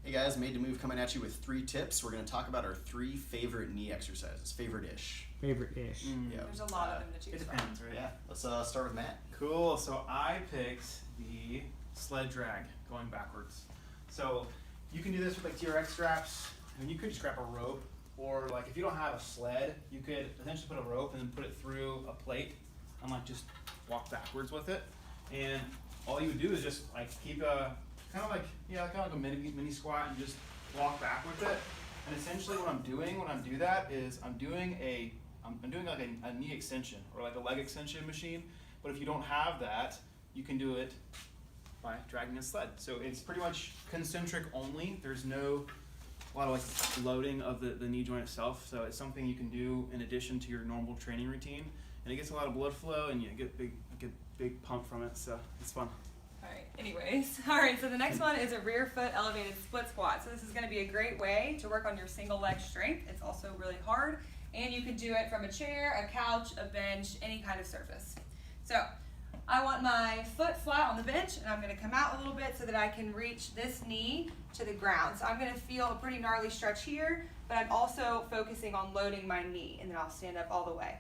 Hey guys, Made to Move coming at you with 3 tips. We're going to talk about our 3 favorite knee exercises. Favorite-ish. Favorite-ish. Yeah. There's a lot of them to choose It from. depends, right? Yeah, let's start with Matt. Cool, so I picked the sled drag, going backwards. So you can do this with like TRX straps. I mean, you could just grab a rope, or like if you don't have a sled, you could essentially put a rope and then put it through a plate and like just walk backwards with it. And all you would do is just like keep a, kind of like a mini squat and just walk back with it. And essentially what I'm doing when I do that is I'm doing like a knee extension or like a leg extension machine. But if you don't have that, you can do it by dragging a sled. So it's pretty much concentric only. There's no a lot of like loading of the knee joint itself. So it's something you can do in addition to your normal training routine. And it gets a lot of blood flow and you get big pump from it. So it's fun. Alright, anyways. Alright, so the next one is a rear foot elevated split squat. So this is going to be a great way to work on your single leg strength. It's also really hard. And you can do it from a chair, a couch, a bench, any kind of surface. So I want my foot flat on the bench, and I'm going to come out a little bit so that I can reach this knee to the ground. So I'm going to feel a pretty gnarly stretch here, but I'm also focusing on loading my knee, and then I'll stand up all the way.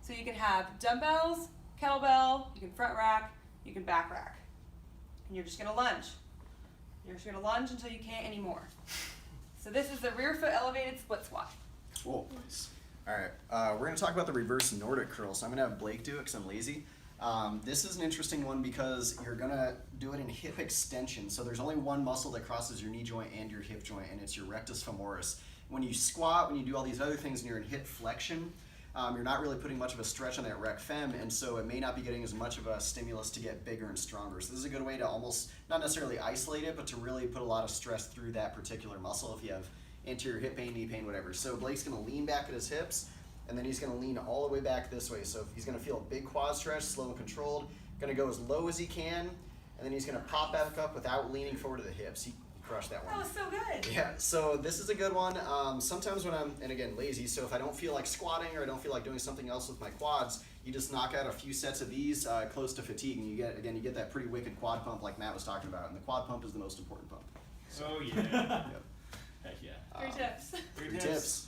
So you can have dumbbells, kettlebell, you can front rack, you can back rack. And you're just going to lunge. You're just going to lunge until you can't anymore. So this is the rear foot elevated split squat. Cool. Alright, we're going to talk about the reverse Nordic curl. So I'm going to have Blake do it because I'm lazy. This is an interesting one because you're going to do it in hip extension. So there's only one muscle that crosses your knee joint and your hip joint, and it's your rectus femoris. When you squat, when you do all these other things and you're in hip flexion, you're not really putting much of a stretch on that rec fem, and so it may not be getting as much of a stimulus to get bigger and stronger. So this is a good way to almost, not necessarily isolate it, but to really put a lot of stress through that particular muscle if you have anterior hip pain, knee pain, whatever. So Blake's going to lean back at his hips, and then he's going to lean all the way back this way. So he's going to feel a big quad stretch, slow and controlled. Going to go as low as he can, and then he's going to pop back up without leaning forward to the hips. He crushed that one. That was so good. Yeah, so this is a good one. Sometimes when I'm, and again, lazy, so if I don't feel like squatting or I don't feel like doing something else with my quads, you just knock out a few sets of these close to fatigue, and you get that pretty wicked quad pump like Matt was talking about, and the quad pump is the most important pump. So yeah. Yep. Heck yeah. 3 tips. 3 tips.